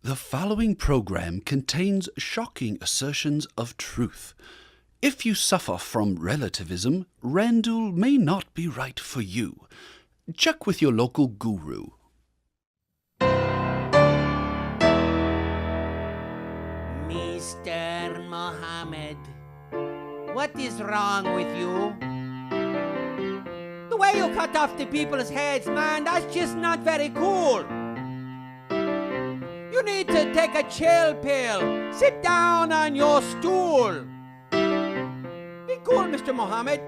The following program contains shocking assertions of truth. If you suffer from relativism, Randall may not be right for you. Check with your local guru. Mr. Mohammed, what is wrong with you? The way you cut off the people's heads, man, that's just not very cool. You need to take a chill pill. Sit down on your stool. Be cool, Mr. Mohammed.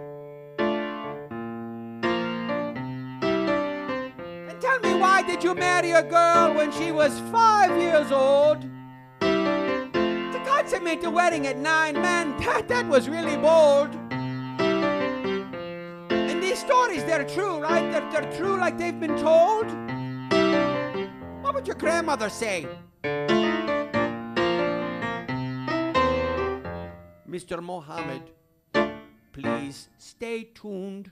And tell me, why did you marry a girl when she was 5 years old? To consummate the wedding at 9, man, that was really bold. And these stories, they're true, right? They're true like they've been told. What would your grandmother say? Mr. Mohammed, please stay tuned.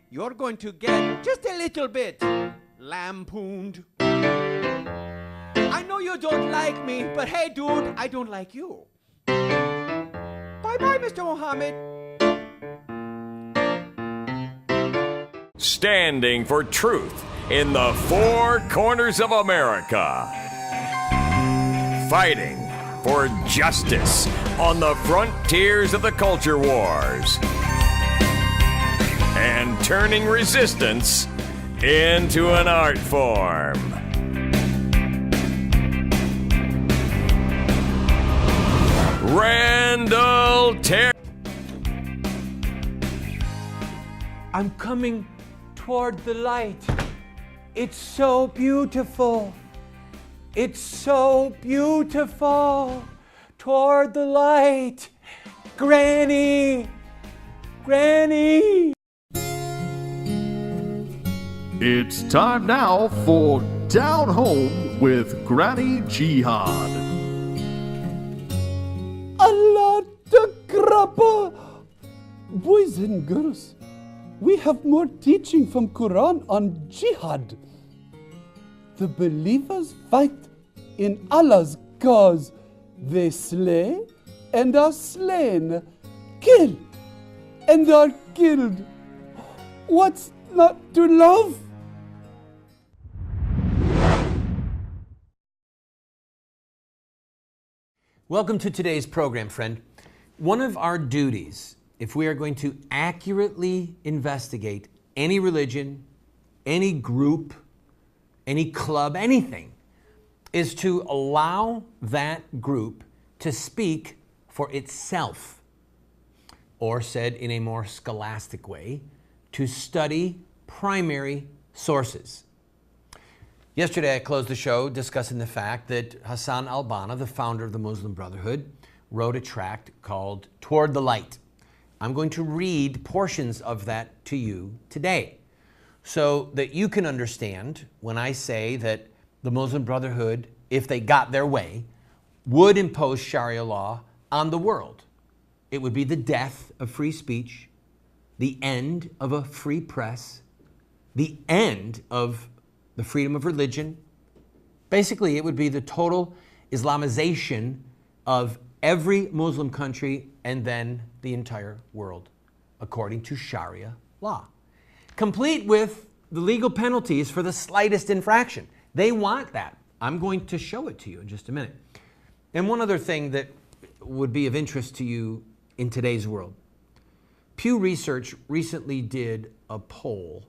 You're going to get just a little bit lampooned. I know you don't like me, but hey, dude, I don't like you. Bye-bye, Mr. Mohammed. Standing for truth in the four corners of America. Fighting for justice on the frontiers of the culture wars. And turning resistance into an art form. Randall I'm coming toward the light. It's so beautiful. It's so beautiful. Toward the light. Granny. Granny. It's time now for Down Home with Granny Jihad. Allah Takrapa! Boys and girls, we have more teaching from Quran on jihad. The believers fight in Allah's cause. They slay and are slain, kill and are killed. What's not to love? Welcome to today's program, friend. One of our duties, if we are going to accurately investigate any religion, any group, any club, anything, is to allow that group to speak for itself. Or said in a more scholastic way, to study primary sources. Yesterday I closed the show discussing the fact that Hassan al-Banna, the founder of the Muslim Brotherhood, wrote a tract called Toward the Light. I'm going to read portions of that to you today so that you can understand when I say that the Muslim Brotherhood, if they got their way, would impose Sharia law on the world. It would be the death of free speech, the end of a free press, the end of the freedom of religion. Basically, it would be the total Islamization of every Muslim country and then the entire world, according to Sharia law. Complete with the legal penalties for the slightest infraction. They want that. I'm going to show it to you in just a minute. And one other thing that would be of interest to you in today's world. Pew Research recently did a poll,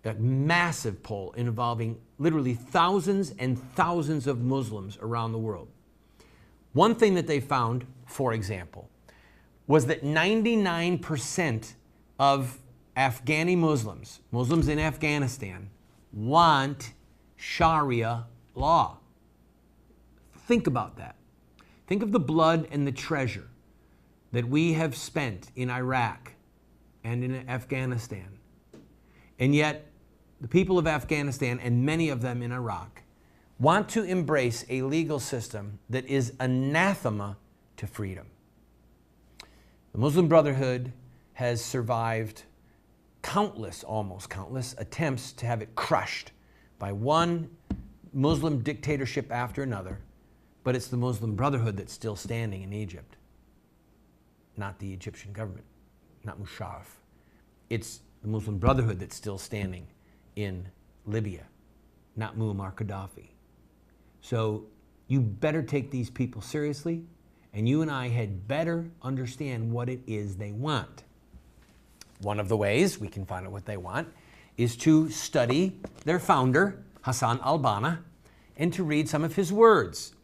a massive poll involving literally thousands and thousands of Muslims around the world. One thing that they found, for example, was that 99% of Afghani Muslims, Muslims in Afghanistan, want Sharia law. Think about that. Think of the blood and the treasure that we have spent in Iraq and in Afghanistan. And yet, the people of Afghanistan, and many of them in Iraq, want to embrace a legal system that is anathema to freedom. The Muslim Brotherhood has survived countless, almost countless, attempts to have it crushed by one Muslim dictatorship after another, but it's the Muslim Brotherhood that's still standing in Egypt, not the Egyptian government, not Musharraf. It's the Muslim Brotherhood that's still standing in Libya, not Muammar Gaddafi. So you better take these people seriously, and you and I had better understand what it is they want. One of the ways we can find out what they want is to study their founder, Hassan al-Banna, and to read some of his words.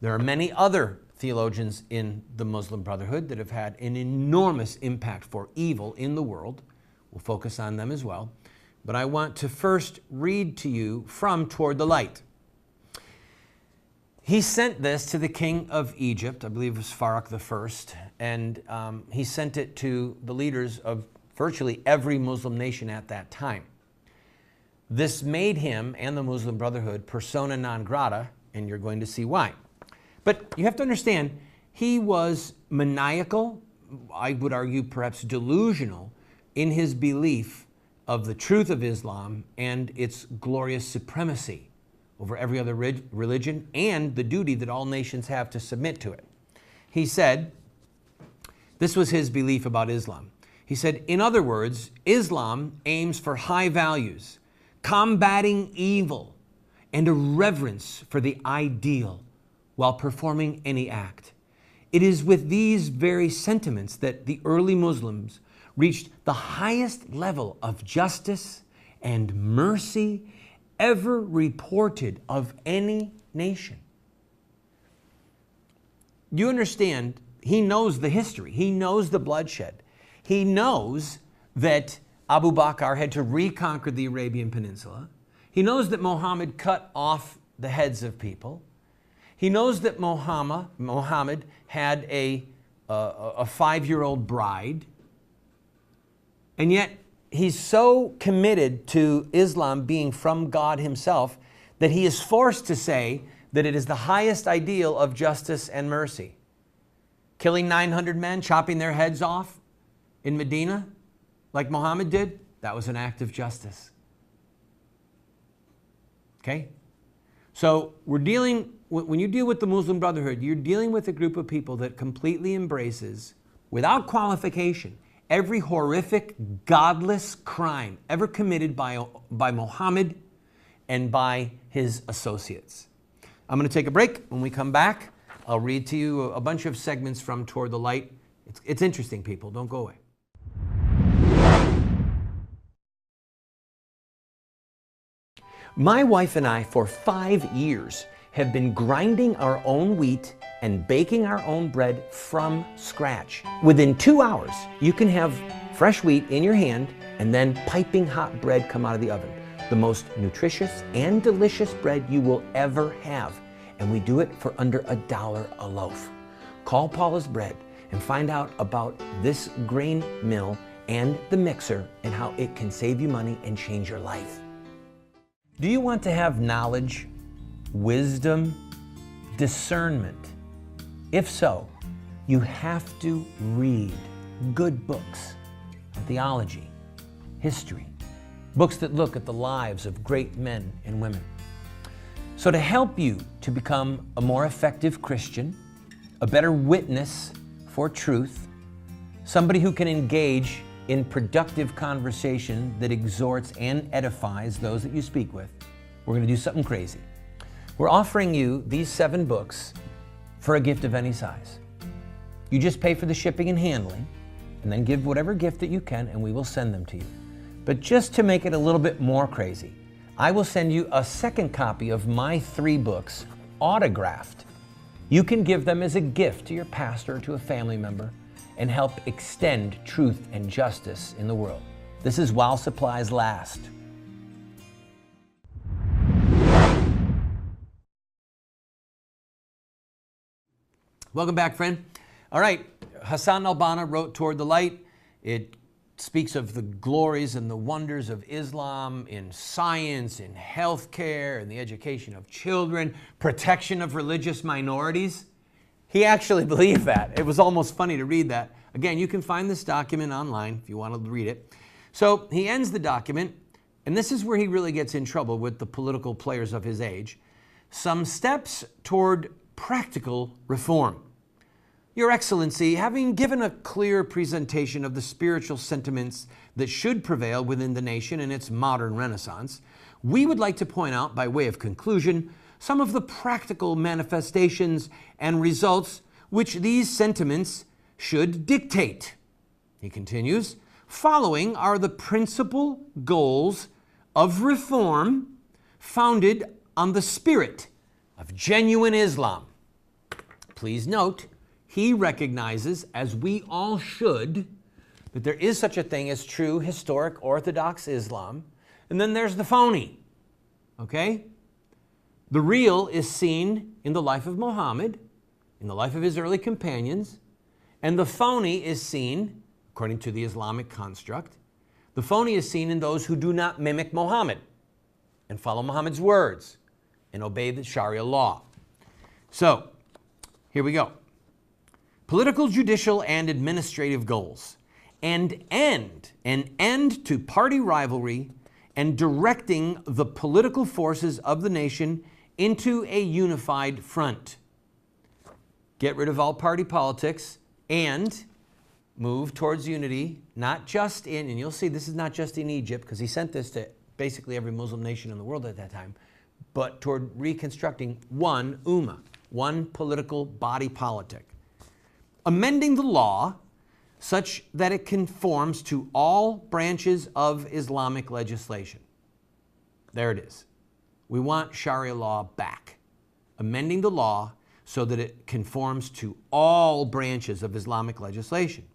There are many other theologians in the Muslim Brotherhood that have had an enormous impact for evil in the world. We'll focus on them as well. But I want to first read to you from Toward the Light. He sent this to the king of Egypt, I believe it was Farouk I, and he sent it to the leaders of virtually every Muslim nation at that time. This made him and the Muslim Brotherhood persona non grata, and you're going to see why. But you have to understand, he was maniacal, I would argue perhaps delusional, in his belief of the truth of Islam and its glorious supremacy over every other religion and the duty that all nations have to submit to it. He said, this was his belief about Islam. He said, in other words, Islam aims for high values, combating evil, and a reverence for the ideal while performing any act. It is with these very sentiments that the early Muslims reached the highest level of justice and mercy ever reported of any nation. You understand, he knows the history. He knows the bloodshed. He knows that Abu Bakr had to reconquer the Arabian Peninsula. He knows that Muhammad cut off the heads of people. He knows that Muhammad had a 5-year-old bride. And yet, he's so committed to Islam being from God himself that he is forced to say that it is the highest ideal of justice and mercy. Killing 900 men, chopping their heads off in Medina, like Muhammad did, that was an act of justice. Okay? So when you deal with the Muslim Brotherhood, you're dealing with a group of people that completely embraces, without qualification, every horrific, godless crime ever committed by Muhammad and by his associates. I'm going to take a break. When we come back, I'll read to you a bunch of segments from Toward the Light. It's interesting, people. Don't go away. My wife and I, for 5 years, have been grinding our own wheat and baking our own bread from scratch. Within 2 hours, you can have fresh wheat in your hand and then piping hot bread come out of the oven. The most nutritious and delicious bread you will ever have. And we do it for under $1 a loaf. Call Paula's Bread and find out about this grain mill and the mixer and how it can save you money and change your life. Do you want to have knowledge, wisdom, discernment? If so, you have to read good books on theology, history, books that look at the lives of great men and women. So to help you to become a more effective Christian, a better witness for truth, somebody who can engage in productive conversation that exhorts and edifies those that you speak with, we're going to do something crazy. We're offering you these 7 books for a gift of any size. You just pay for the shipping and handling, and then give whatever gift that you can, and we will send them to you. But just to make it a little bit more crazy, I will send you a second copy of my 3 books, autographed. You can give them as a gift to your pastor or to a family member and help extend truth and justice in the world. This is while supplies last. Welcome back, friend. All right, Hassan al-Banna wrote Toward the Light. It speaks of the glories and the wonders of Islam in science, in healthcare, in the education of children, protection of religious minorities. He actually believed that. It was almost funny to read that. Again, you can find this document online if you want to read it. So he ends the document and this is where he really gets in trouble with the political players of his age, some steps toward practical reform. Your Excellency, having given a clear presentation of the spiritual sentiments that should prevail within the nation in its modern renaissance, we would like to point out, by way of conclusion, some of the practical manifestations and results which these sentiments should dictate. He continues, following are the principal goals of reform founded on the spirit of genuine Islam. Please note, he recognizes, as we all should, that there is such a thing as true historic Orthodox Islam, and then there's the phony, okay? The real is seen in the life of Muhammad, in the life of his early companions, and the phony is seen, according to the Islamic construct, the phony is seen in those who do not mimic Muhammad and follow Muhammad's words and obey the Sharia law. So, here we go. Political, judicial, and administrative goals. An end to party rivalry and directing the political forces of the nation into a unified front. Get rid of all party politics and move towards unity, not just in, and you'll see this is not just in Egypt, because he sent this to basically every Muslim nation in the world at that time, but toward reconstructing one ummah, one political body politic. Amending the law such that it conforms to all branches of Islamic legislation. There it is. We want Sharia law back. Amending the law so that it conforms to all branches of Islamic legislation.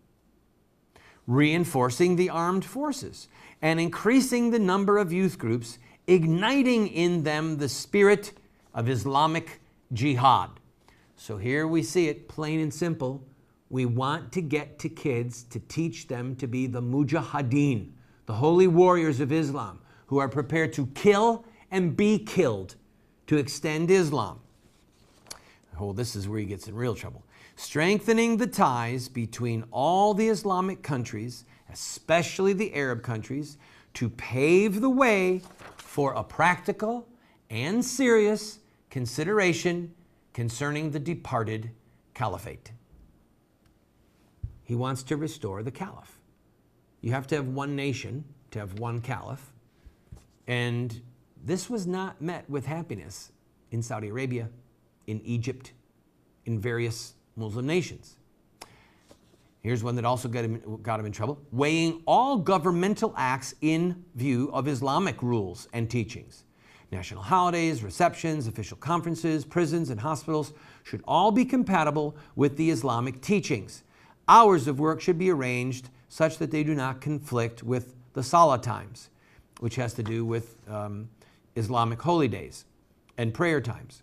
Reinforcing the armed forces and increasing the number of youth groups, igniting in them the spirit of Islamic jihad. So here we see it plain and simple. We want to get to kids to teach them to be the mujahideen, the holy warriors of Islam, who are prepared to kill and be killed to extend Islam. Oh, this is where he gets in real trouble. Strengthening the ties between all the Islamic countries, especially the Arab countries, to pave the way for a practical and serious consideration concerning the departed caliphate. He wants to restore the caliph. You have to have one nation to have one caliph. And this was not met with happiness in Saudi Arabia, in Egypt, in various Muslim nations. Here's one that also got him in trouble. Weighing all governmental acts in view of Islamic rules and teachings. National holidays, receptions, official conferences, prisons, and hospitals should all be compatible with the Islamic teachings. Hours of work should be arranged such that they do not conflict with the Salah times, which has to do with Islamic holy days and prayer times.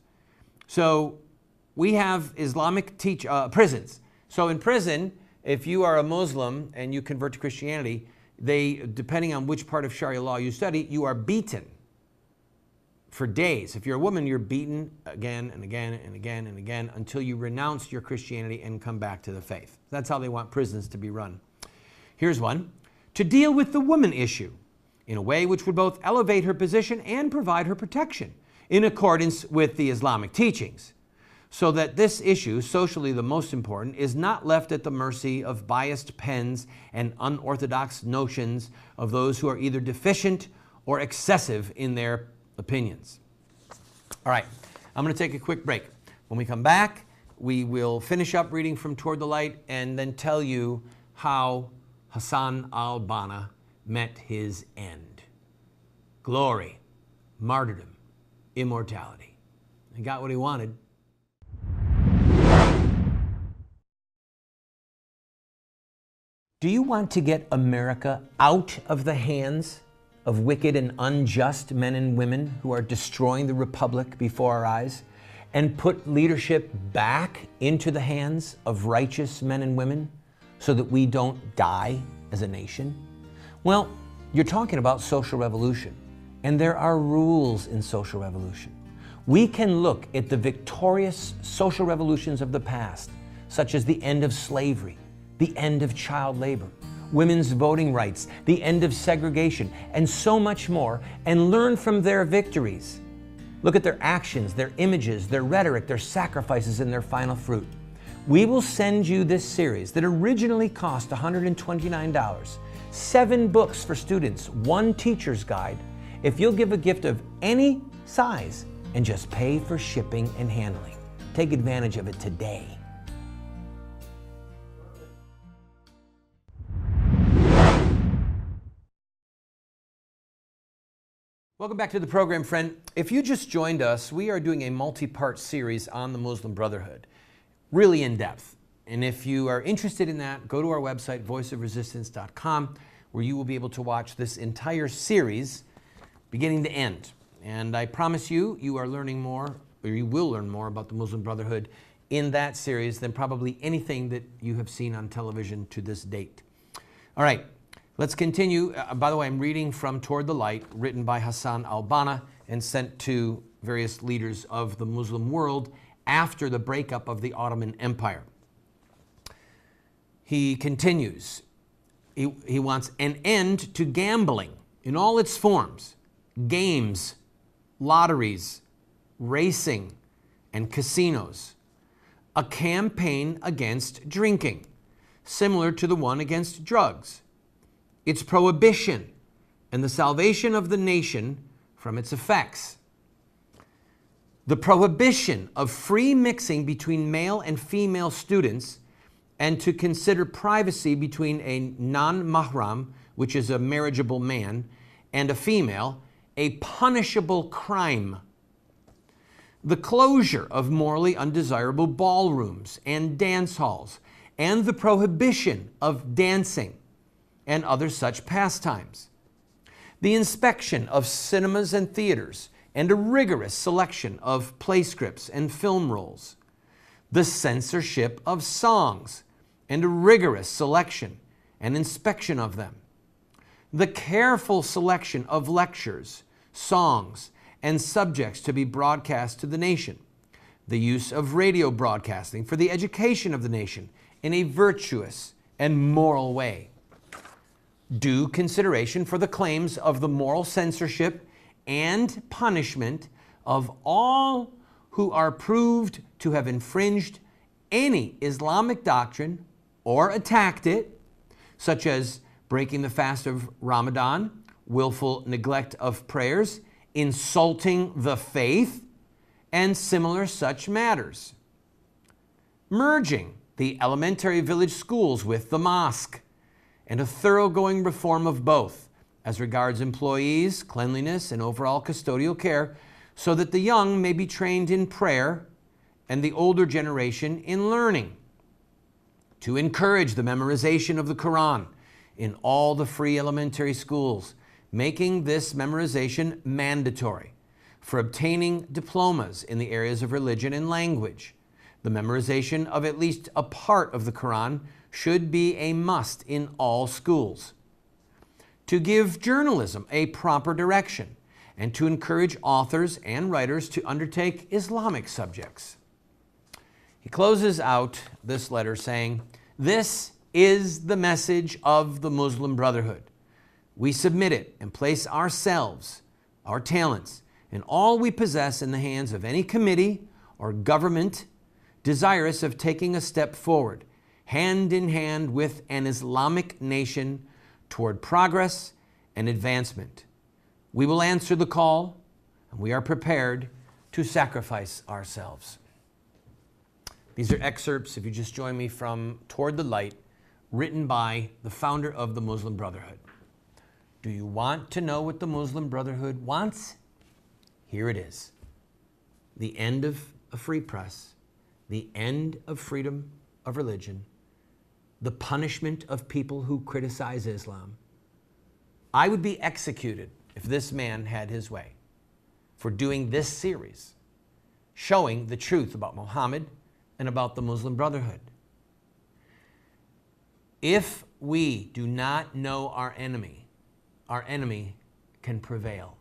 So we have Islamic prisons. So in prison, if you are a Muslim and you convert to Christianity, depending on which part of Sharia law you study, you are beaten for days. If you're a woman, you're beaten again and again and again and again until you renounce your Christianity and come back to the faith. That's how they want prisons to be run. Here's one. To deal with the woman issue in a way which would both elevate her position and provide her protection in accordance with the Islamic teachings, so that this issue, socially the most important, is not left at the mercy of biased pens and unorthodox notions of those who are either deficient or excessive in their opinions. All right, I'm going to take a quick break. When we come back, we will finish up reading from Toward the Light and then tell you how Hassan al-Banna met his end. Glory, martyrdom, immortality. He got what he wanted. Do you want to get America out of the hands of wicked and unjust men and women who are destroying the republic before our eyes, and put leadership back into the hands of righteous men and women so that we don't die as a nation? Well, you're talking about social revolution, and there are rules in social revolution. We can look at the victorious social revolutions of the past, such as the end of slavery, the end of child labor, women's voting rights, the end of segregation, and so much more, and learn from their victories. Look at their actions, their images, their rhetoric, their sacrifices, and their final fruit. We will send you this series that originally cost $129, 7 books for students, 1 teacher's guide, if you'll give a gift of any size and just pay for shipping and handling. Take advantage of it today. Welcome back to the program, friend. If you just joined us, we are doing a multi-part series on the Muslim Brotherhood, really in depth. And if you are interested in that, go to our website, voiceofresistance.com, where you will be able to watch this entire series beginning to end. And I promise you, you are learning more, or you will learn more about the Muslim Brotherhood in that series than probably anything that you have seen on television to this date. All right. Let's continue. By the way, I'm reading from Toward the Light, written by Hassan al-Banna and sent to various leaders of the Muslim world after the breakup of the Ottoman Empire. He continues. He wants an end to gambling in all its forms, games, lotteries, racing, and casinos. A campaign against drinking, similar to the one against drugs. Its prohibition and the salvation of the nation from its effects. The prohibition of free mixing between male and female students, and to consider privacy between a non-mahram, which is a marriageable man, and a female, a punishable crime. The closure of morally undesirable ballrooms and dance halls, and the prohibition of dancing and other such pastimes. The inspection of cinemas and theaters, and a rigorous selection of play scripts and film rolls. The censorship of songs, and a rigorous selection and inspection of them. The careful selection of lectures, songs, and subjects to be broadcast to the nation. The use of radio broadcasting for the education of the nation in a virtuous and moral way. Due consideration for the claims of the moral censorship and punishment of all who are proved to have infringed any Islamic doctrine or attacked it, such as breaking the fast of Ramadan, willful neglect of prayers, insulting the faith, and similar such matters. Merging the elementary village schools with the mosque, and a thoroughgoing reform of both as regards employees, cleanliness, and overall custodial care, so that the young may be trained in prayer and the older generation in learning. To encourage the memorization of the Quran in all the free elementary schools, making this memorization mandatory for obtaining diplomas in the areas of religion and language. The memorization of at least a part of the Quran should be a must in all schools. To give journalism a proper direction, and to encourage authors and writers to undertake Islamic subjects. He closes out this letter saying, "This is the message of the Muslim Brotherhood. We submit it and place ourselves, our talents, and all we possess in the hands of any committee or government desirous of taking a step forward, hand in hand with an Islamic nation toward progress and advancement. We will answer the call, and we are prepared to sacrifice ourselves." These are excerpts, if you just join me, from Toward the Light, written by the founder of the Muslim Brotherhood. Do you want to know what the Muslim Brotherhood wants? Here it is. The end of a free press, the end of freedom of religion, the punishment of people who criticize Islam. I would be executed if this man had his way for doing this series, showing the truth about Muhammad and about the Muslim Brotherhood. If we do not know our enemy can prevail.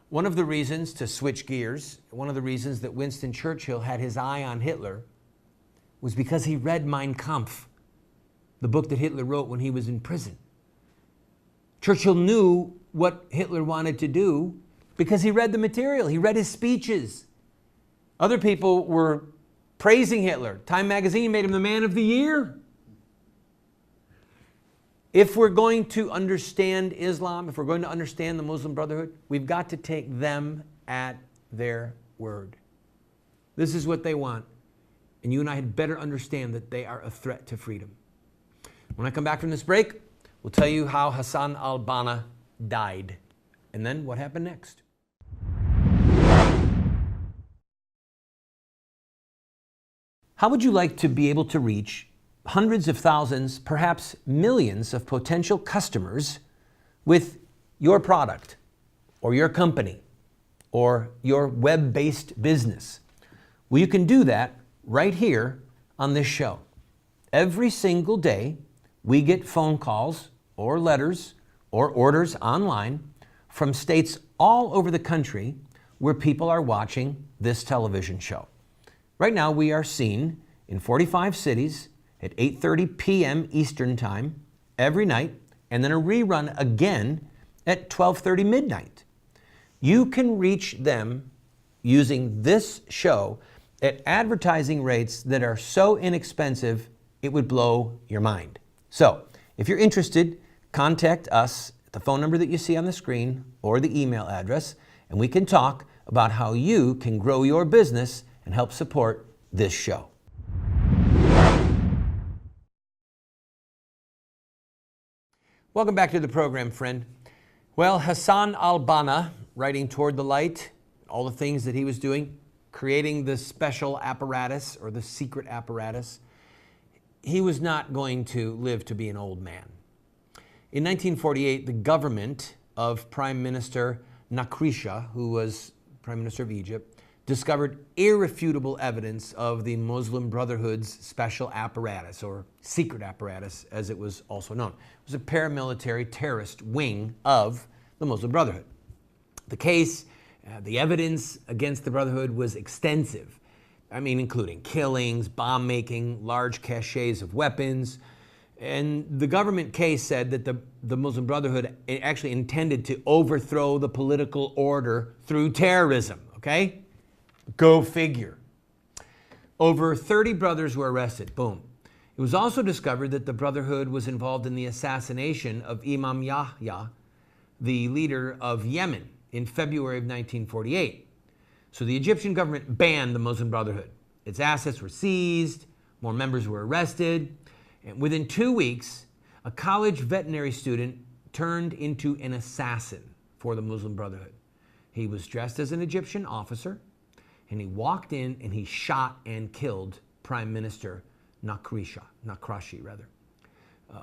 One of the reasons, to switch gears, one of the reasons that Winston Churchill had his eye on Hitler was because he read Mein Kampf. the book that Hitler wrote when he was in prison. Churchill knew what Hitler wanted to do because he read the material. He read his speeches. Other people were praising Hitler. Time magazine made him the man of the year. If we're going to understand Islam, if we're going to understand the Muslim Brotherhood, we've got to take them at their word. This is what they want. And you and I had better understand that they are a threat to freedom. When I come back from this break, we'll tell you how Hassan al-Banna died. And then what happened next. How would you like to be able to reach hundreds of thousands, perhaps millions of potential customers with your product or your company or your web-based business? Well, you can do that right here on this show. Every single day, we get phone calls or letters or orders online from states all over the country where people are watching this television show. Right now, we are seen in 45 cities at 8:30 p.m. Eastern Time every night, and then a rerun again at 12:30 midnight. You can reach them using this show at advertising rates that are so inexpensive, it would blow your mind. So, if you're interested, contact us at the phone number that you see on the screen or the email address, and we can talk about how you can grow your business and help support this show. Welcome back to the program, friend. Well, Hassan al-Banna, writing Toward the Light, all the things that he was doing, creating the special apparatus or the secret apparatus, he was not going to live to be an old man. In 1948, the government of Prime Minister Nakrisha, who was Prime Minister of Egypt, discovered irrefutable evidence of the Muslim Brotherhood's special apparatus, or secret apparatus, as it was also known. It was a paramilitary terrorist wing of the Muslim Brotherhood. The case, the evidence against the Brotherhood was extensive. Including killings, bomb making, large caches of weapons. And the government case said that the Muslim Brotherhood actually intended to overthrow the political order through terrorism, okay? Go figure. Over 30 brothers were arrested, boom. It was also discovered that the Brotherhood was involved in the assassination of Imam Yahya, the leader of Yemen, in February of 1948. So the Egyptian government banned the Muslim Brotherhood. Its assets were seized, more members were arrested, and within 2 weeks, a college veterinary student turned into an assassin for the Muslim Brotherhood. He was dressed as an Egyptian officer, and he walked in and he shot and killed Prime Minister Nakrashi.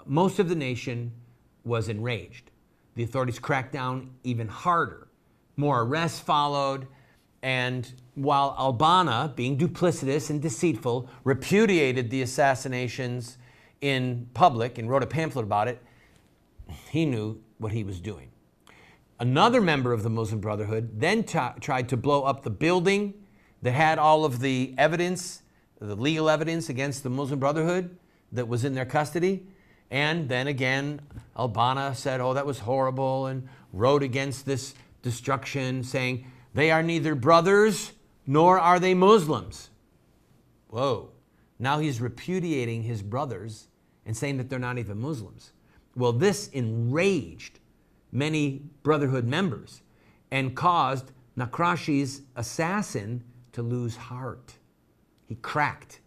Most of the nation was enraged. The authorities cracked down even harder. More arrests followed, and while al-Banna, being duplicitous and deceitful, repudiated the assassinations in public and wrote a pamphlet about it, he knew what he was doing. Another member of the Muslim Brotherhood then tried to blow up the building that had all of the evidence, the legal evidence against the Muslim Brotherhood that was in their custody. And then again, al-Banna said, oh, that was horrible, and wrote against this destruction, saying, they are neither brothers nor are they Muslims. Whoa. Now he's repudiating his brothers and saying that they're not even Muslims. Well, this enraged many Brotherhood members and caused Nakrashi's assassin to lose heart. He cracked.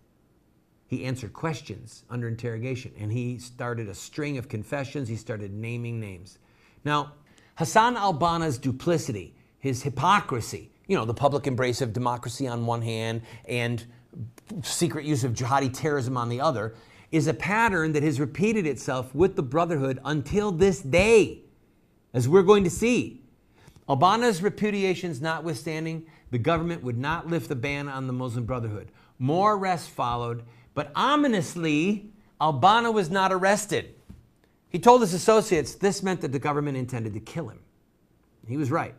He answered questions under interrogation, and he started a string of confessions. He started naming names. Now, Hassan al-Banna's duplicity, his hypocrisy, the public embrace of democracy on one hand and secret use of jihadi terrorism on the other, is a pattern that has repeated itself with the Brotherhood until this day, as we're going to see. Al-Banna's repudiations notwithstanding, the government would not lift the ban on the Muslim Brotherhood. More arrests followed, but ominously, al-Banna was not arrested. He told his associates this meant that the government intended to kill him. He was right.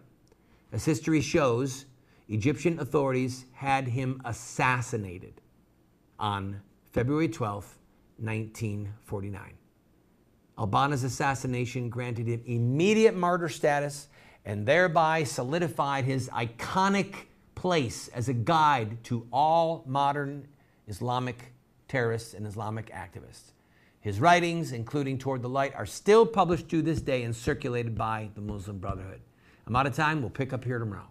As history shows, Egyptian authorities had him assassinated on February 12th, 1949. Al-Banna's assassination granted him immediate martyr status and thereby solidified his iconic place as a guide to all modern Islamic terrorists and Islamic activists. His writings, including Toward the Light, are still published to this day and circulated by the Muslim Brotherhood. I'm out of time. We'll pick up here tomorrow.